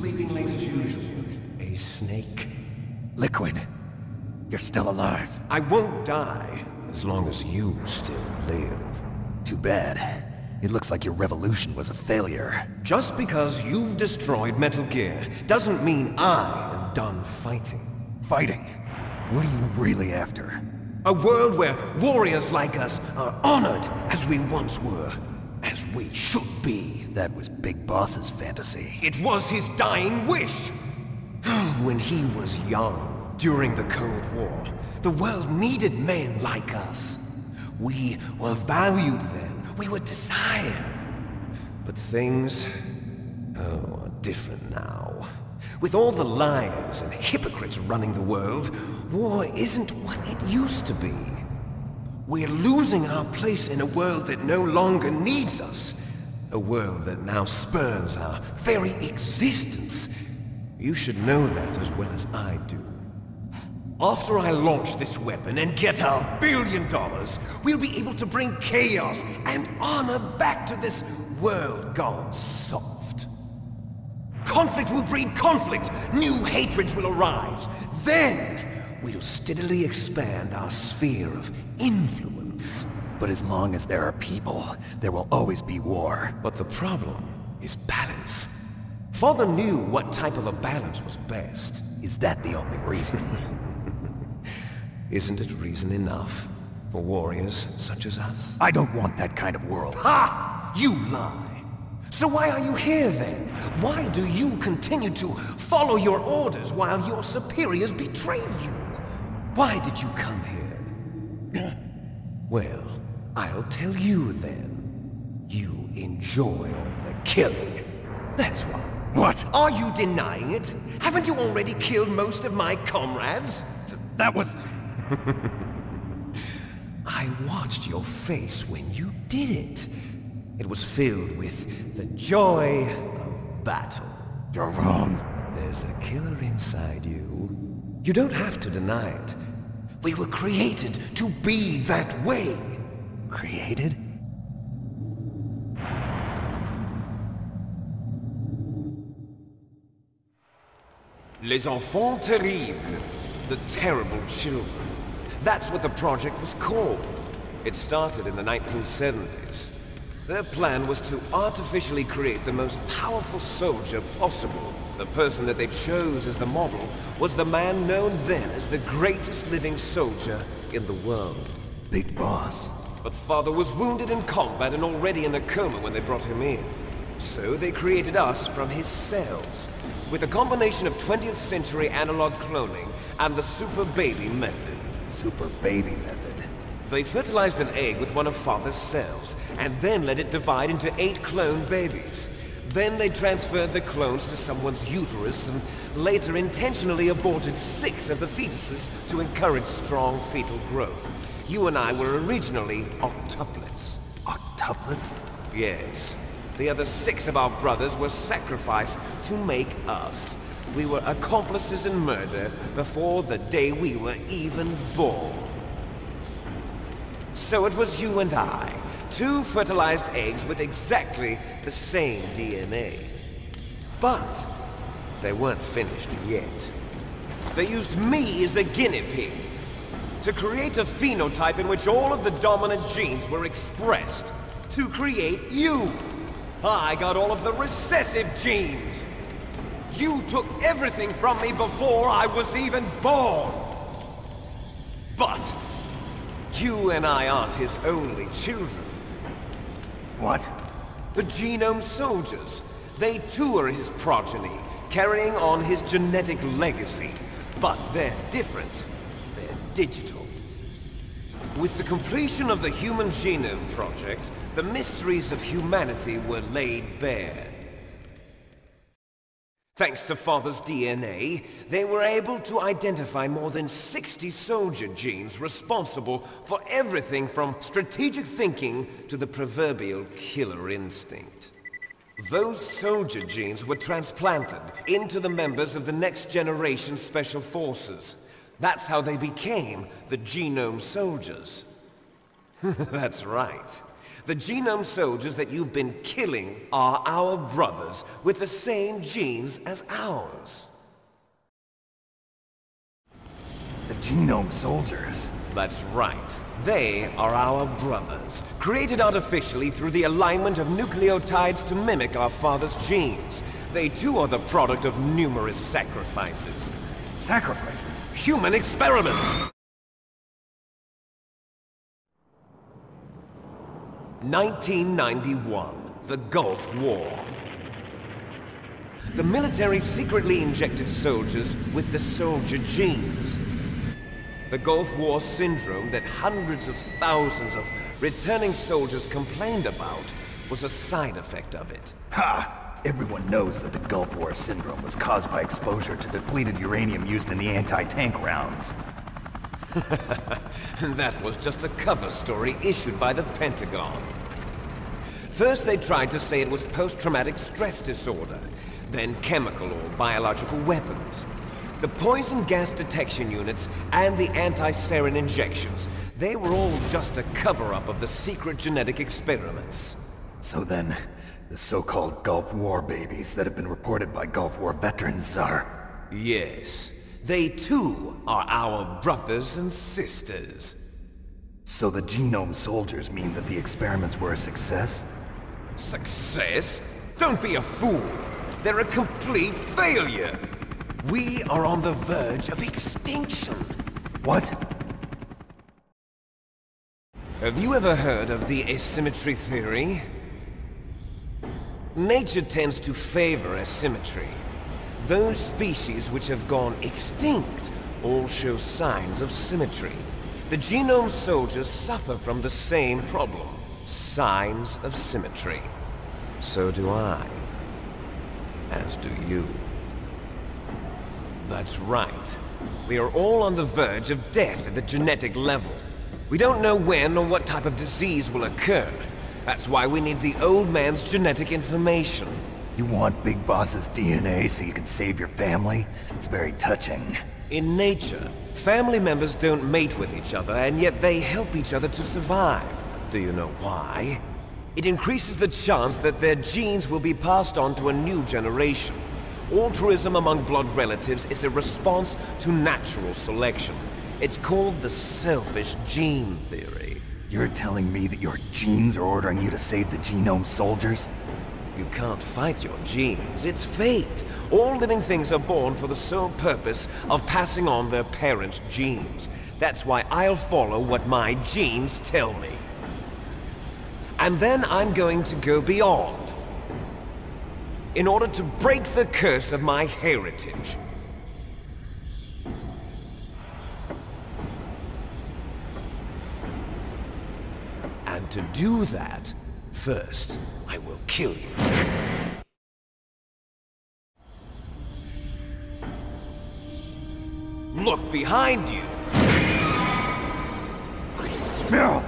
Sleeping late as usual. A snake. Liquid, you're still alive. I won't die as long as you still live. Too bad. It looks like your revolution was a failure. Just because you've destroyed Metal Gear doesn't mean I am done fighting. Fighting? What are you really after? A world where warriors like us are honored as we once were, as we should be. That was Big Boss's fantasy. It was his dying wish. When he was young, during the Cold War, the world needed men like us. We were valued then. We were desired. But things, are different now. With all the liars and hypocrites running the world, war isn't what it used to be. We're losing our place in a world that no longer needs us. A world that now spurns our very existence. You should know that as well as I do. After I launch this weapon and get our $1 billion, we'll be able to bring chaos and honor back to this world gone soft. Conflict will breed conflict. New hatreds will arise. Then, we'll steadily expand our sphere of influence. But as long as there are people, there will always be war. But the problem is balance. Father knew what type of a balance was best. Is that the only reason? Isn't it reason enough for warriors such as us? I don't want that kind of world. Ha! You lie! So why are you here then? Why do you continue to follow your orders while your superiors betray you? Why did you come here? Well, I'll tell you then. You enjoy all the killing. That's why. What? Are you denying it? Haven't you already killed most of my comrades? That was... I watched your face when you did it. It was filled with the joy of battle. You're wrong. There's a killer inside you. You don't have to deny it. We were created to be that way. Created? Les enfants terribles. The terrible children. That's what the project was called. It started in the 1970s. Their plan was to artificially create the most powerful soldier possible. The person that they chose as the model was the man known then as the greatest living soldier in the world. Big Boss. But Father was wounded in combat and already in a coma when they brought him in. So they created us from his cells, with a combination of 20th century analog cloning and the Super Baby method. Super Baby method. They fertilized an egg with one of Father's cells, and then let it divide into 8 clone babies. Then they transferred the clones to someone's uterus and later intentionally aborted 6 of the fetuses to encourage strong fetal growth. You and I were originally octuplets. Octuplets? Yes. The other 6 of our brothers were sacrificed to make us. We were accomplices in murder before the day we were even born. So it was you and I, 2 fertilized eggs with exactly the same DNA. But they weren't finished yet. They used me as a guinea pig to create a phenotype in which all of the dominant genes were expressed to create you. I got all of the recessive genes. You took everything from me before I was even born. But you and I aren't his only children. What? The Genome Soldiers. They too are his progeny, carrying on his genetic legacy. But they're different. They're digital. With the completion of the Human Genome Project, the mysteries of humanity were laid bare. Thanks to Father's DNA, they were able to identify more than 60 soldier genes responsible for everything from strategic thinking to the proverbial killer instinct. Those soldier genes were transplanted into the members of the next generation Special Forces. That's how they became the Genome Soldiers. That's right. The genome soldiers that you've been killing are our brothers with the same genes as ours. The genome soldiers? That's right. They are our brothers, created artificially through the alignment of nucleotides to mimic our father's genes. They too are the product of numerous sacrifices. Sacrifices? Human experiments! 1991, the Gulf War. The military secretly injected soldiers with the soldier genes. The Gulf War syndrome that hundreds of thousands of returning soldiers complained about was a side effect of it. Ha! Everyone knows that the Gulf War syndrome was caused by exposure to depleted uranium used in the anti-tank rounds. That was just a cover story issued by the Pentagon. First they tried to say it was post-traumatic stress disorder, then chemical or biological weapons. The poison gas detection units and the anti-sarin injections, they were all just a cover-up of the secret genetic experiments. So then, the so-called Gulf War babies that have been reported by Gulf War veterans are... Yes. They too are our brothers and sisters. So the genome soldiers mean that the experiments were a success? Success? Don't be a fool! They're a complete failure! We are on the verge of extinction. What? Have you ever heard of the asymmetry theory? Nature tends to favor asymmetry. Those species which have gone extinct all show signs of symmetry. The genome soldiers suffer from the same problem. Signs of symmetry. So do I. As do you. That's right. We are all on the verge of death at the genetic level. We don't know when or what type of disease will occur. That's why we need the old man's genetic information. You want Big Boss's DNA so you can save your family? It's very touching. In nature, family members don't mate with each other, and yet they help each other to survive. Do you know why? It increases the chance that their genes will be passed on to a new generation. Altruism among blood relatives is a response to natural selection. It's called the selfish gene theory. You're telling me that your genes are ordering you to save the genome soldiers? You can't fight your genes. It's fate. All living things are born for the sole purpose of passing on their parents' genes. That's why I'll follow what my genes tell me. And then I'm going to go beyond. In order to break the curse of my heritage. And to do that, first, I will kill you. Look behind you! Meryl!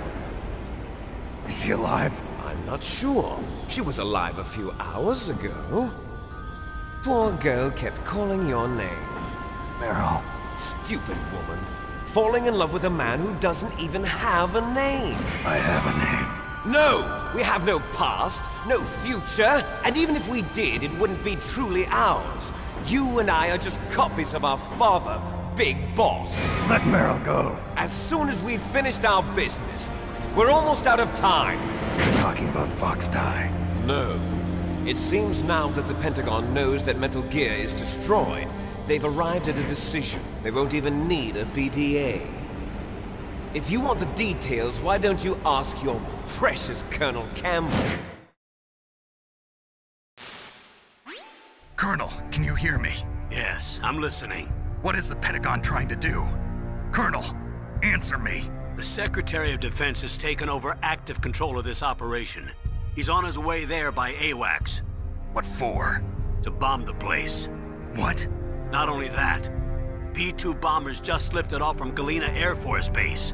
Is she alive? I'm not sure. She was alive a few hours ago. Poor girl kept calling your name. Meryl. Stupid woman. Falling in love with a man who doesn't even have a name. I have a name. No! We have no past, no future, and even if we did, it wouldn't be truly ours. You and I are just copies of our father, Big Boss. Let Meryl go. As soon as we've finished our business, we're almost out of time. You're talking about Fox Die. No. It seems now that the Pentagon knows that Metal Gear is destroyed. They've arrived at a decision. They won't even need a BDA. If you want the details, why don't you ask your precious Colonel Campbell? Colonel, can you hear me? Yes, I'm listening. What is the Pentagon trying to do? Colonel, answer me. The Secretary of Defense has taken over active control of this operation. He's on his way there by AWACS. What for? To bomb the place. What? Not only that, P-2 bombers just lifted off from Galena Air Force Base.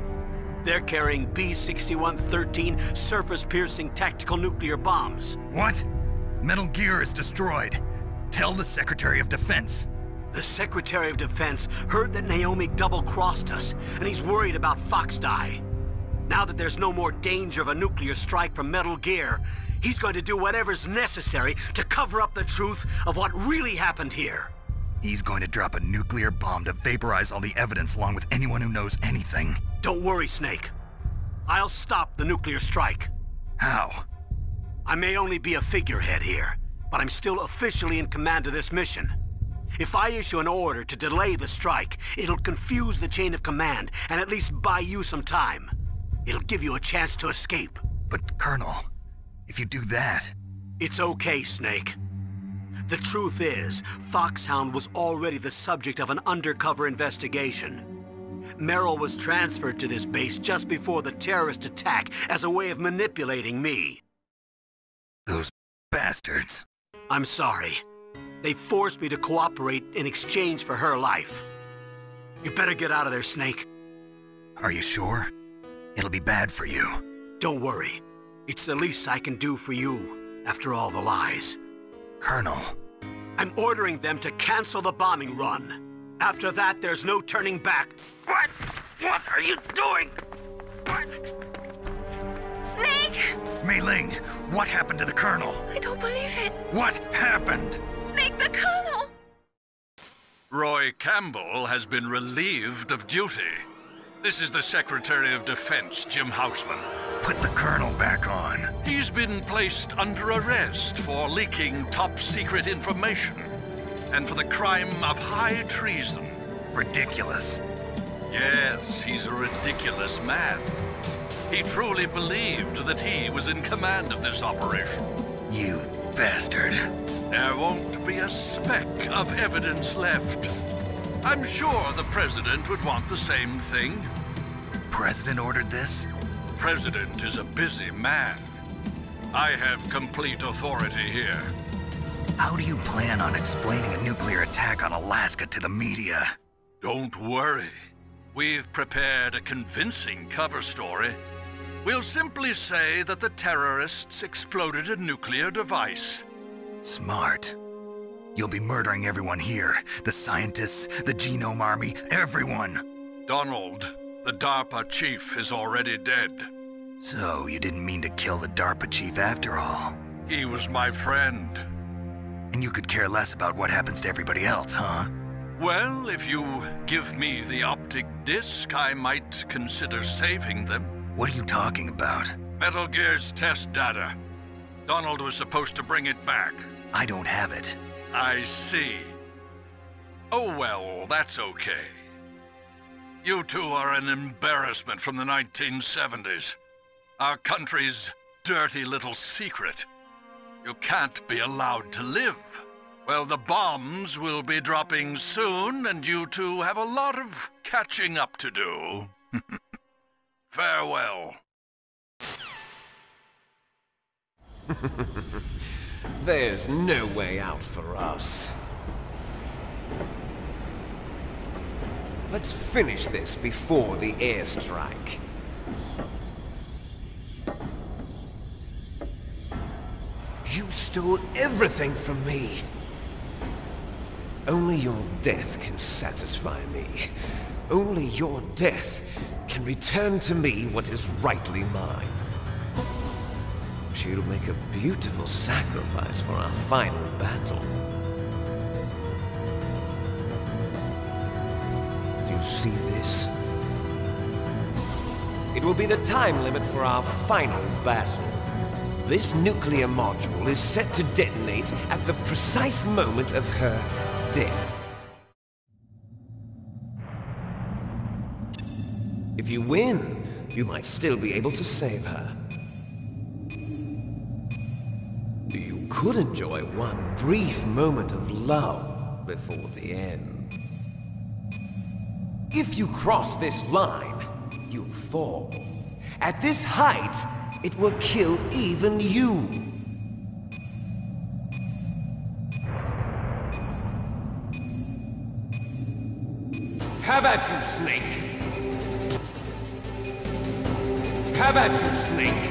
They're carrying B-6113 surface-piercing tactical nuclear bombs. What? Metal Gear is destroyed. Tell the Secretary of Defense. The Secretary of Defense heard that Naomi double-crossed us, and he's worried about Fox Die. Now that there's no more danger of a nuclear strike from Metal Gear, he's going to do whatever's necessary to cover up the truth of what really happened here. He's going to drop a nuclear bomb to vaporize all the evidence along with anyone who knows anything. Don't worry, Snake. I'll stop the nuclear strike. How? I may only be a figurehead here, but I'm still officially in command of this mission. If I issue an order to delay the strike, it'll confuse the chain of command and at least buy you some time. It'll give you a chance to escape. But, Colonel, if you do that... It's okay, Snake. The truth is, Foxhound was already the subject of an undercover investigation. Merrill was transferred to this base just before the terrorist attack as a way of manipulating me. Those bastards. I'm sorry. They forced me to cooperate in exchange for her life. You better get out of there, Snake. Are you sure? It'll be bad for you. Don't worry. It's the least I can do for you, after all the lies. Colonel. I'm ordering them to cancel the bombing run. After that, there's no turning back. What? What are you doing? What? Snake! Mei Ling, what happened to the Colonel? I don't believe it. What happened? Snake, the Colonel! Roy Campbell has been relieved of duty. This is the Secretary of Defense, Jim Houseman. Put the Colonel back on. He's been placed under arrest for leaking top-secret information and for the crime of high treason. Ridiculous. Yes, he's a ridiculous man. He truly believed that he was in command of this operation. You bastard. There won't be a speck of evidence left. I'm sure the President would want the same thing. President ordered this? The President is a busy man. I have complete authority here. How do you plan on explaining a nuclear attack on Alaska to the media? Don't worry. We've prepared a convincing cover story. We'll simply say that the terrorists exploded a nuclear device. Smart. You'll be murdering everyone here. The scientists, the Genome Army, everyone. Donald, the DARPA chief, is already dead. So, you didn't mean to kill the DARPA chief after all. He was my friend. And you could care less about what happens to everybody else, huh? Well, if you give me the optic disc, I might consider saving them. What are you talking about? Metal Gear's test data. Donald was supposed to bring it back. I don't have it. I see. Oh well, that's okay. You two are an embarrassment from the 1970s. Our country's dirty little secret. You can't be allowed to live. Well, the bombs will be dropping soon, and you two have a lot of catching up to do. Farewell. There's no way out for us. Let's finish this before the airstrike. You stole everything from me. Only your death can satisfy me. Only your death can return to me what is rightly mine. She'll make a beautiful sacrifice for our final battle. Do you see this? It will be the time limit for our final battle. This nuclear module is set to detonate at the precise moment of her death. If you win, you might still be able to save her. You could enjoy one brief moment of love before the end. If you cross this line, you'll fall. At this height, it will kill even you. Have at you, Snake. Have at you, Snake.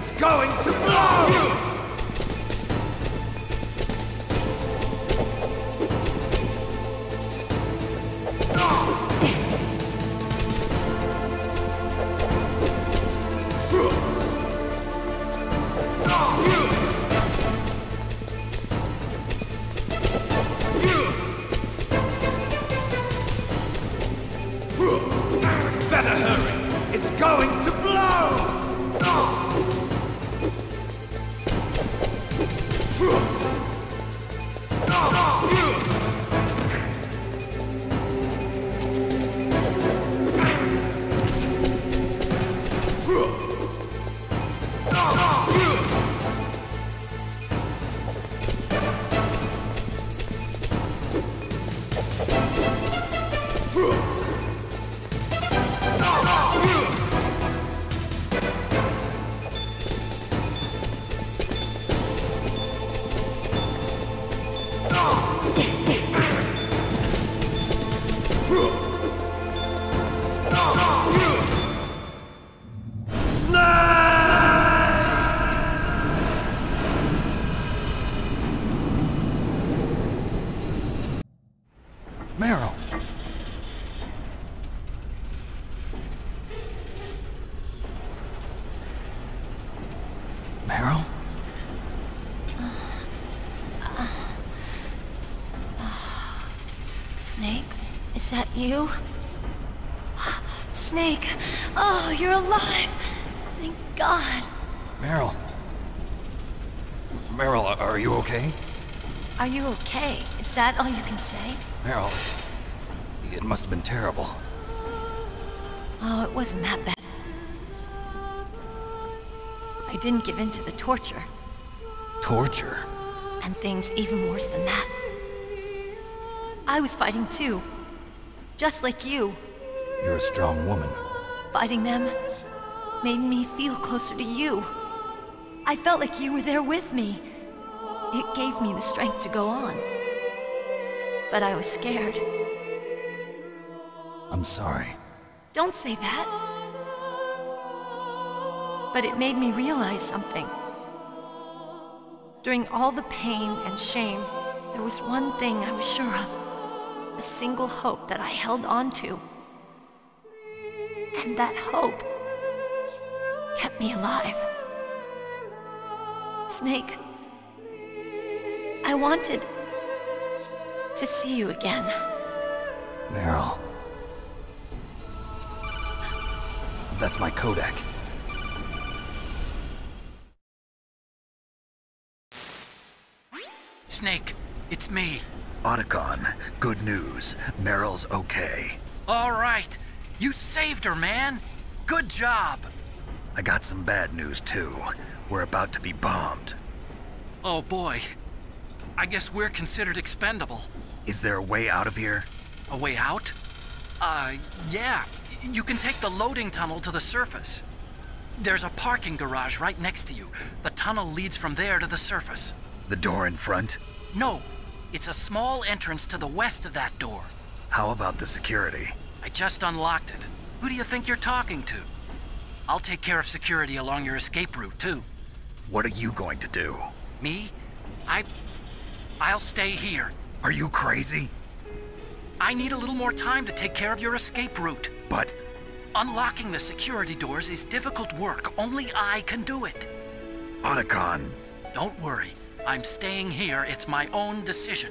It's going to blow! Better hurry! It's going to blow! Meryl! Meryl? Snake, is that you? Snake! Oh, you're alive! Thank God! Meryl? Meryl, are you okay? Are you okay? Is that all you can say? Meryl, it must have been terrible. Oh, it wasn't that bad. I didn't give in to the torture. Torture? And things even worse than that. I was fighting too. Just like you. You're a strong woman. Fighting them made me feel closer to you. I felt like you were there with me. It gave me the strength to go on. But I was scared. I'm sorry. Don't say that. But it made me realize something. During all the pain and shame, there was one thing I was sure of. A single hope that I held on to. And that hope kept me alive. Snake, I wanted to see you again. Meryl. That's my Kodak. Snake, it's me. Otacon, good news. Meryl's okay. All right. You saved her, man. Good job. I got some bad news, too. We're about to be bombed. Oh, boy. I guess we're considered expendable. Is there a way out of here? A way out? Yeah. You can take the loading tunnel to the surface. There's a parking garage right next to you. The tunnel leads from there to the surface. The door in front? No. It's a small entrance to the west of that door. How about the security? I just unlocked it. Who do you think you're talking to? I'll take care of security along your escape route, too. What are you going to do? Me? I'll stay here. Are you crazy? I need a little more time to take care of your escape route. But... Unlocking the security doors is difficult work. Only I can do it. Otacon. Don't worry. I'm staying here. It's my own decision.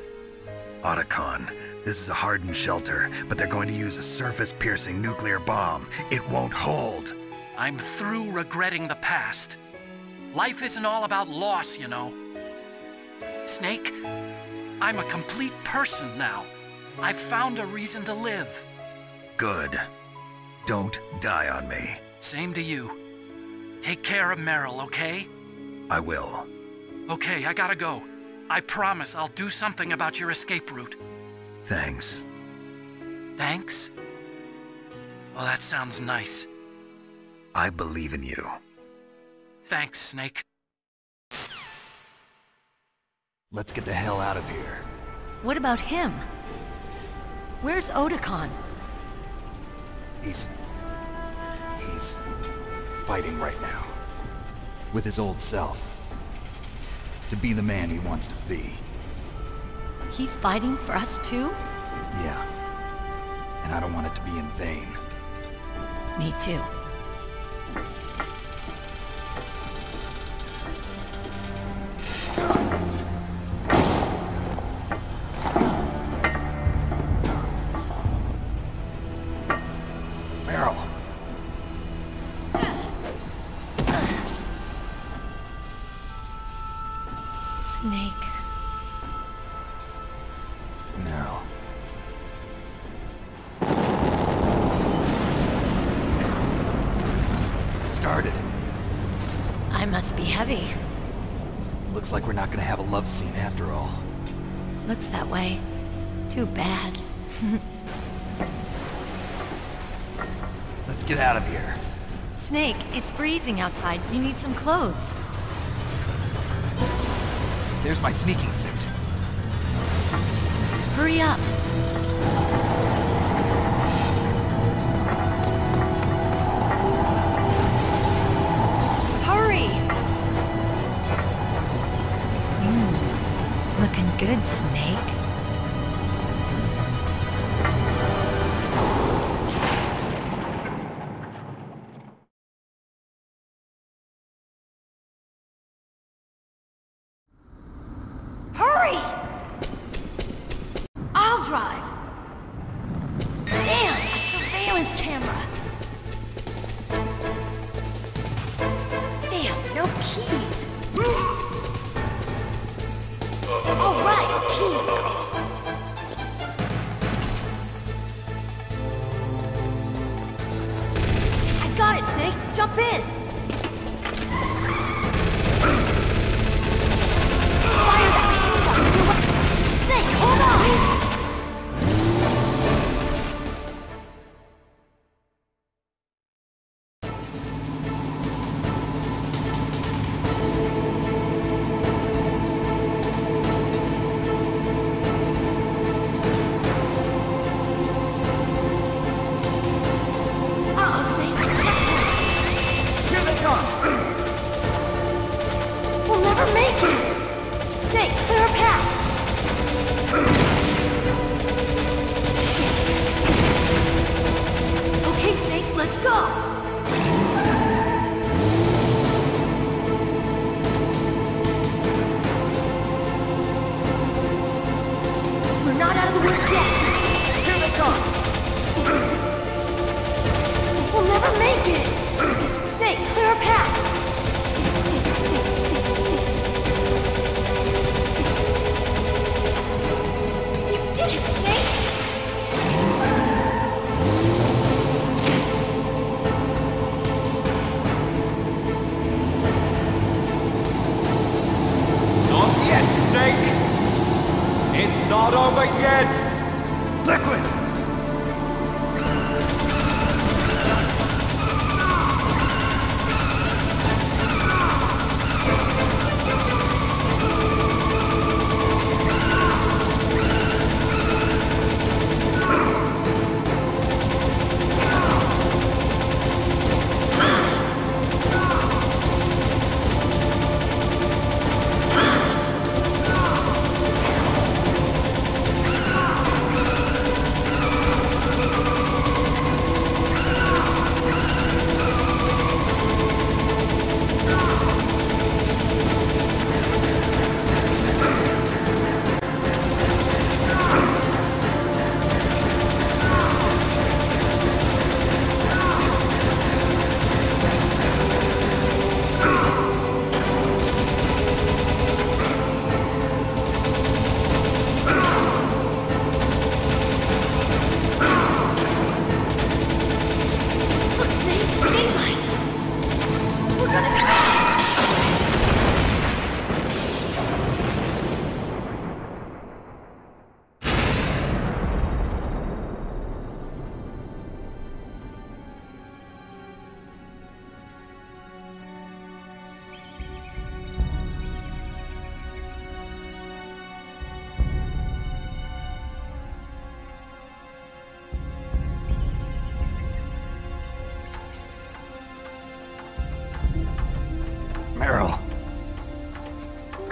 Otacon, this is a hardened shelter, but they're going to use a surface-piercing nuclear bomb. It won't hold. I'm through regretting the past. Life isn't all about loss, you know. Snake, I'm a complete person now. I've found a reason to live. Good. Don't die on me. Same to you. Take care of Meryl, okay? I will. Okay, I gotta go. I promise I'll do something about your escape route. Thanks. Thanks? Well, that sounds nice. I believe in you. Thanks, Snake. Let's get the hell out of here. What about him? Where's Otacon? He's fighting right now. with his old self. To be the man he wants to be. He's fighting for us too? Yeah. And I don't want it to be in vain. Me too. Meryl. Snake. Meryl. It started. I must be heavy. Looks like we're not gonna have a love scene after all. Looks that way. Too bad. Let's get out of here. Snake, it's freezing outside. You need some clothes. There's my sneaking suit. Hurry up. Hurry! Looking good, Snake. Hurry! I'll drive. Damn, a surveillance camera. Damn, no keys. All right, keys. I got it, Snake. Jump in. Fire that machine gun. You're right. Snake, hold on. Uh-oh, Snake. Checkpoint. Here they come! We'll never make it! Snake, clear a path! Okay, Snake, let's go! We're not out of the woods yet! Here they come! We'll never make it! Snake, clear a path! You did it, Snake! Not yet, Snake! It's not over yet! Liquid!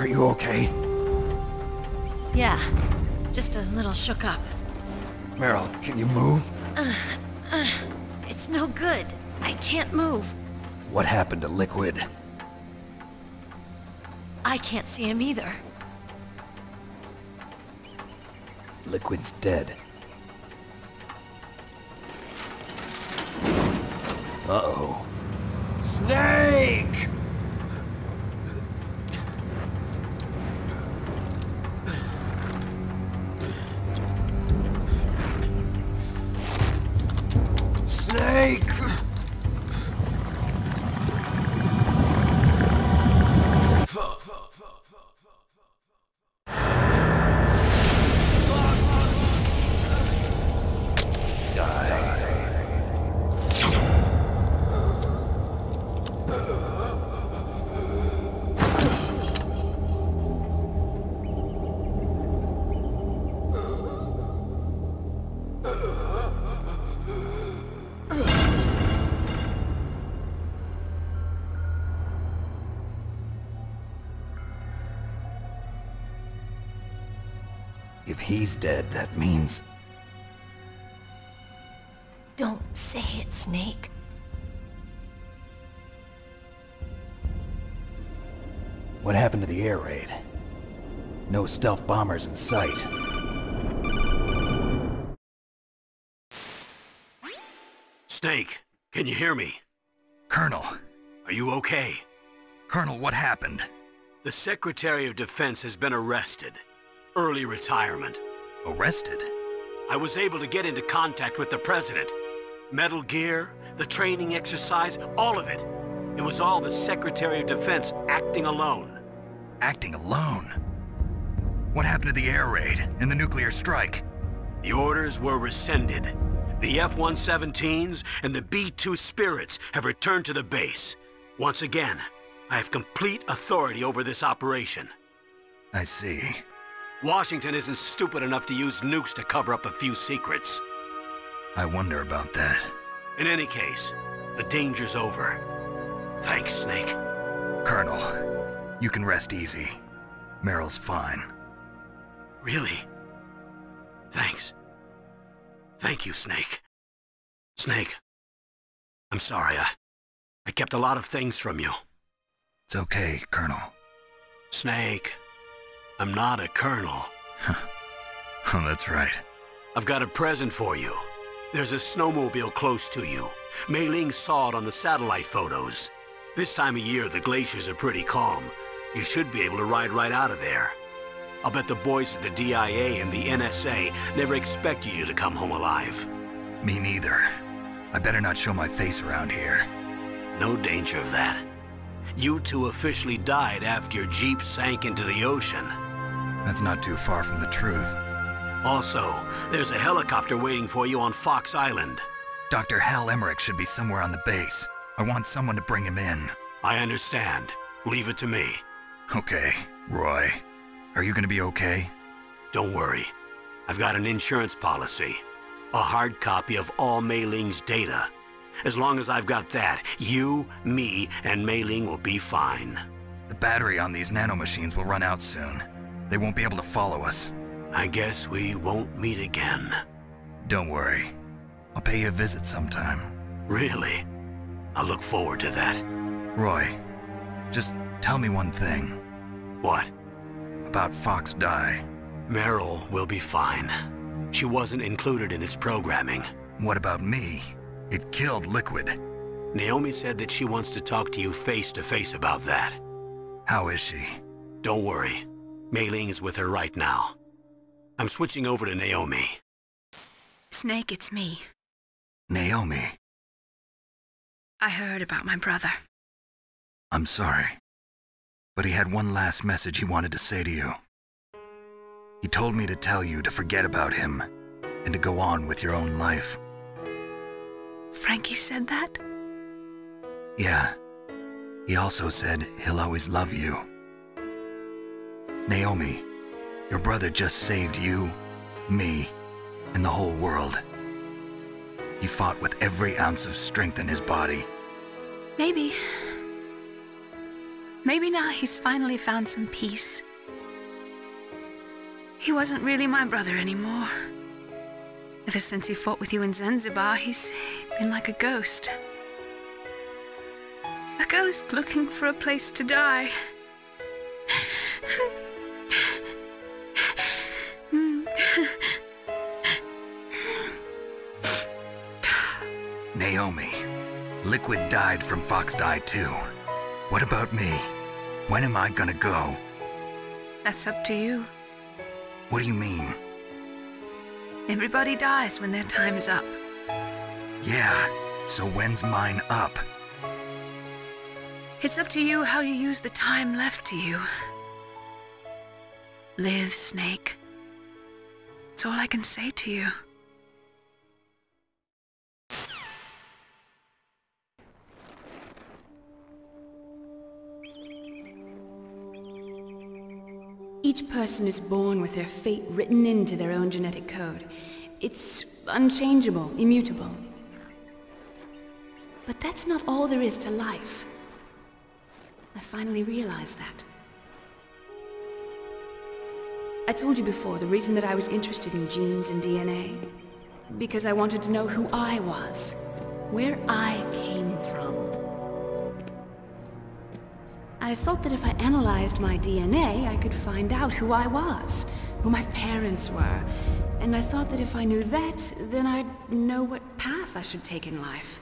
Are you okay? Yeah, just a little shook up. Meryl, can you move? It's no good. I can't move. What happened to Liquid? I can't see him either. Liquid's dead. Uh-oh. Snake! Snake! If he's dead, that means... Don't say it, Snake. What happened to the air raid? No stealth bombers in sight. Snake, can you hear me? Colonel. Are you okay? Colonel, what happened? The Secretary of Defense has been arrested. Early retirement. Arrested? I was able to get into contact with the President. Metal Gear, the training exercise, all of it. It was all the Secretary of Defense acting alone. Acting alone? What happened to the air raid and the nuclear strike? The orders were rescinded. The F-117s and the B-2 Spirits have returned to the base. Once again, I have complete authority over this operation. I see. Washington isn't stupid enough to use nukes to cover up a few secrets. I wonder about that. In any case, the danger's over. Thanks, Snake. Colonel, you can rest easy. Meryl's fine. Really? Thanks. Thank you, Snake. Snake, I'm sorry. I kept a lot of things from you. It's okay, Colonel. Snake, I'm not a colonel. Oh, that's right. I've got a present for you. There's a snowmobile close to you. Mei Ling saw it on the satellite photos. This time of year, the glaciers are pretty calm. You should be able to ride right out of there. I'll bet the boys at the DIA and the NSA never expected you to come home alive. Me neither. I better not show my face around here. No danger of that. You two officially died after your Jeep sank into the ocean. That's not too far from the truth. Also, there's a helicopter waiting for you on Fox Island. Dr. Hal Emmerich should be somewhere on the base. I want someone to bring him in. I understand. Leave it to me. Okay, Roy. Are you gonna be okay? Don't worry. I've got an insurance policy. A hard copy of all Mei Ling's data. As long as I've got that, you, me, and Mei Ling will be fine. The battery on these nanomachines will run out soon. They won't be able to follow us. I guess we won't meet again. Don't worry. I'll pay you a visit sometime. Really? I look forward to that. Roy, just tell me one thing. What? About Fox Die. Meryl will be fine. She wasn't included in its programming. What about me? It killed Liquid. Naomi said that she wants to talk to you face to face about that. How is she? Don't worry. Mei Ling is with her right now. I'm switching over to Naomi. Snake, it's me. Naomi. I heard about my brother. I'm sorry. But he had one last message he wanted to say to you. He told me to tell you to forget about him and to go on with your own life. Frankie said that? Yeah. He also said he'll always love you. Naomi, your brother just saved you, me, and the whole world. He fought with every ounce of strength in his body. Maybe Maybe now he's finally found some peace. He wasn't really my brother anymore. Ever since he fought with you in Zanzibar, he's been like a ghost. A ghost looking for a place to die. Naomi, Liquid died from Fox Die too. What about me? When am I gonna go? That's up to you. What do you mean? Everybody dies when their time is up. Yeah, so when's mine up? It's up to you how you use the time left to you. Live, Snake. That's all I can say to you. Each person is born with their fate written into their own genetic code. It's unchangeable, immutable. But that's not all there is to life. I finally realized that. I told you before the reason that I was interested in genes and DNA. Because I wanted to know who I was, where I came from. I thought that if I analyzed my DNA, I could find out who I was, who my parents were. And I thought that if I knew that, then I'd know what path I should take in life.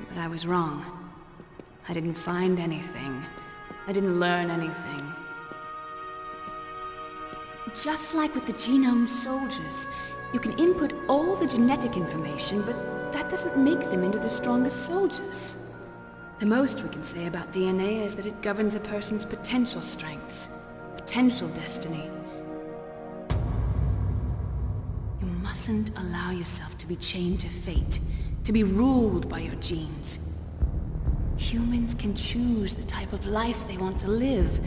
But I was wrong. I didn't find anything. I didn't learn anything. Just like with the genome soldiers, you can input all the genetic information, but that doesn't make them into the strongest soldiers. The most we can say about DNA is that it governs a person's potential strengths, potential destiny. You mustn't allow yourself to be chained to fate, to be ruled by your genes. Humans can choose the type of life they want to live.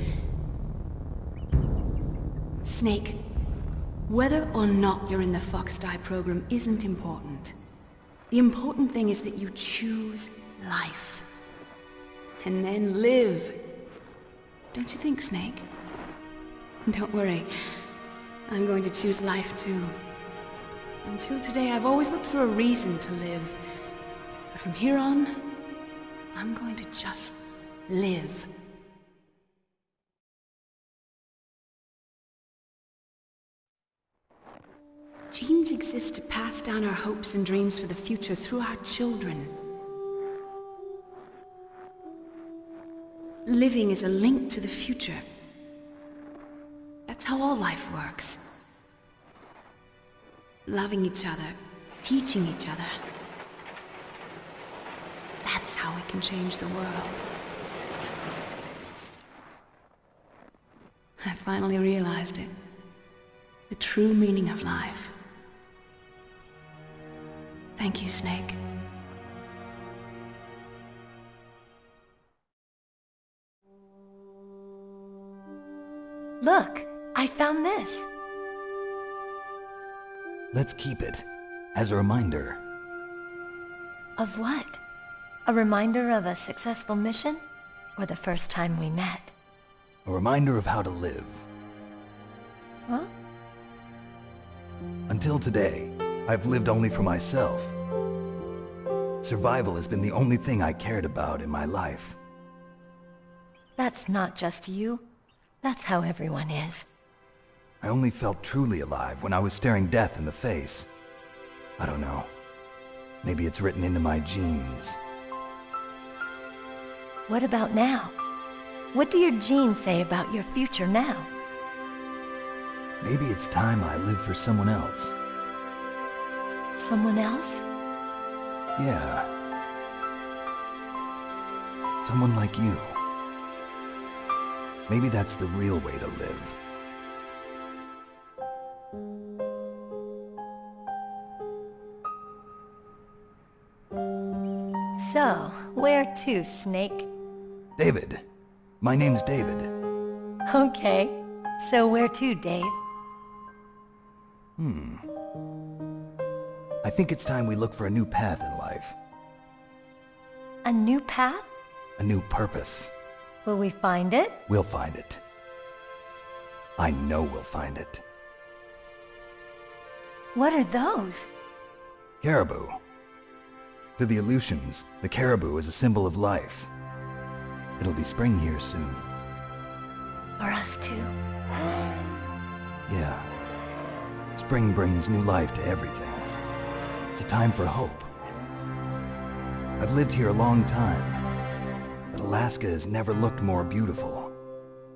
Snake, whether or not you're in the Fox Die program isn't important. The important thing is that you choose life. And then live. Don't you think, Snake? Don't worry. I'm going to choose life too. Until today, I've always looked for a reason to live. But from here on, I'm going to just live. Genes exist to pass down our hopes and dreams for the future through our children. Living is a link to the future. That's how all life works. Loving each other, teaching each other. That's how we can change the world. I finally realized it. The true meaning of life. Thank you, Snake. Look, I found this. Let's keep it, as a reminder. Of what? A reminder of a successful mission? Or the first time we met? A reminder of how to live. Huh? Until today, I've lived only for myself. Survival has been the only thing I cared about in my life. That's not just you. That's how everyone is. I only felt truly alive when I was staring death in the face. I don't know. Maybe it's written into my genes. What about now? What do your genes say about your future now? Maybe it's time I live for someone else. Someone else? Yeah. Someone like you. Maybe that's the real way to live. So, where to, Snake? David. My name's David. Okay. So where to, Dave? I think it's time we look for a new path in life. A new path? a new purpose. Will we find it? We'll find it. I know we'll find it. What are those? Caribou. To the Aleutians, the caribou is a symbol of life. It'll be spring here soon. For us too. Yeah. Spring brings new life to everything. It's a time for hope. I've lived here a long time, but Alaska has never looked more beautiful.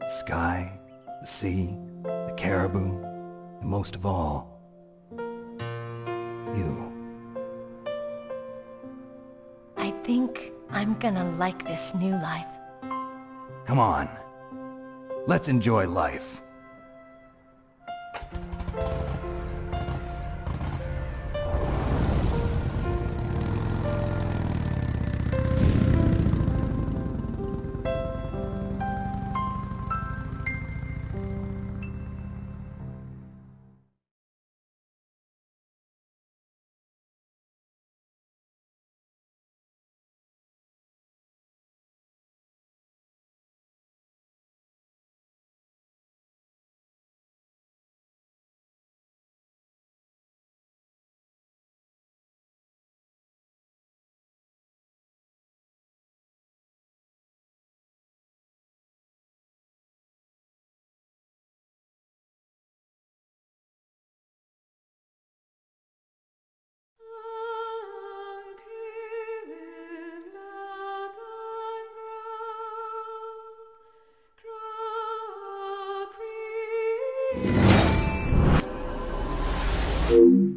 The sky, the sea, the caribou, and most of all, you. I think I'm gonna like this new life. Come on. Let's enjoy life. Thank you.